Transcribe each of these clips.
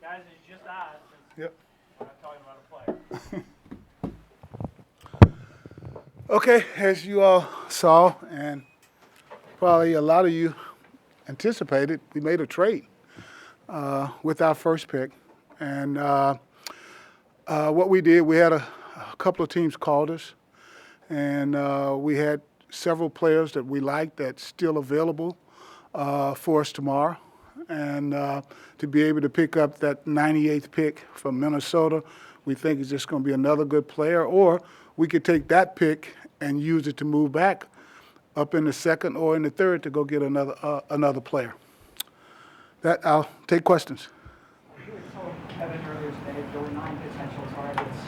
Guys, it's just odds. Yep. We're not talking about a player. Okay, as you all saw, and probably a lot of you anticipated, we made a trade with our first pick. And what we did, we had a couple of teams called us, and we had several players that we liked that's still available for us tomorrow. And to be able to pick up that 98th pick from Minnesota, we think is just going to be another good player. Or we could take that pick and use it to move back up in the second or in the third to go get another player. That I'll take questions. You were told Kevin earlier today there were 9 potential targets.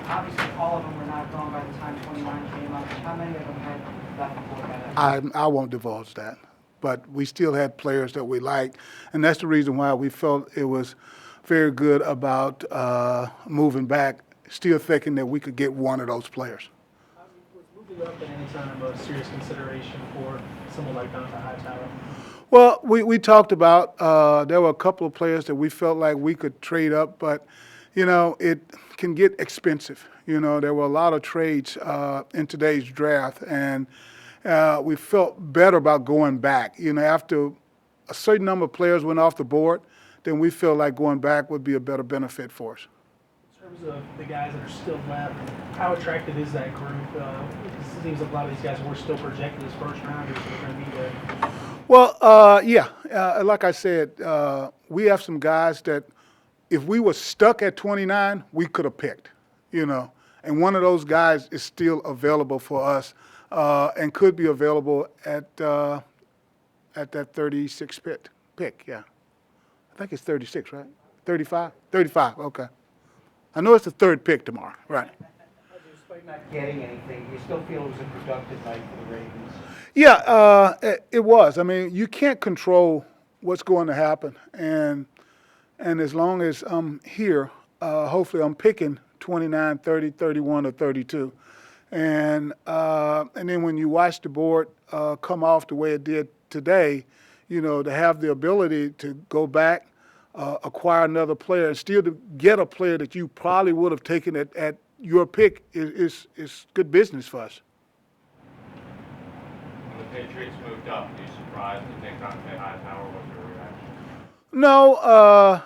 Obviously, all of them were not gone by the time 29 came up. How many of them had left before that? I won't divulge that, but we still had players that we liked, and that's the reason why we felt it was very good about moving back, still thinking that we could get one of those players. Was moving up at any time a serious consideration for someone like Donovan Hightower? Well, we talked about there were a couple of players that we felt like we could trade up, but, you know, it can get expensive. You know, there were a lot of trades in today's draft, and we felt better about going back. You know, after a certain number of players went off the board, then we feel like going back would be a better benefit for us. In terms of the guys that are still left, how attractive is that group? It seems like a lot of these guys were still projected as first rounders, so they're going to be there. Well, yeah, like I said, we have some guys that if we were stuck at 29, we could have picked, you know. And one of those guys is still available for us and could be available at that 36 pick, yeah. I think it's 36, right? 35? 35, okay. I know it's the third pick tomorrow, right. Despite not getting anything, you still feel it was a productive night for the Ravens? Yeah, it was. I mean, you can't control what's going to happen. And as long as I'm here, hopefully I'm picking 29, 30, 31, or 32. And then when you watch the board come off the way it did today, you know, to have the ability to go back, acquire another player, and still to get a player that you probably would have taken at your pick is good business for us. When the Patriots moved up, were you surprised that they contacted Hightower? What's your reaction? No,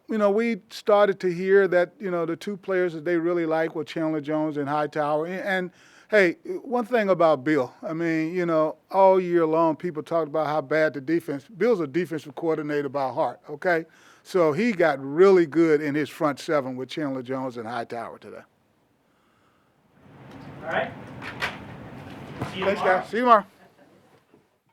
you know, we started to hear that, you know, the two players that they really like were Chandler Jones and Hightower. And hey, one thing about Bill, I mean, you know, all year long people talked about how bad the defense. Bill's a defensive coordinator by heart, okay? So he got really good in his front seven with Chandler Jones and Hightower today. All right. See you Thanks, tomorrow. guys. See you tomorrow.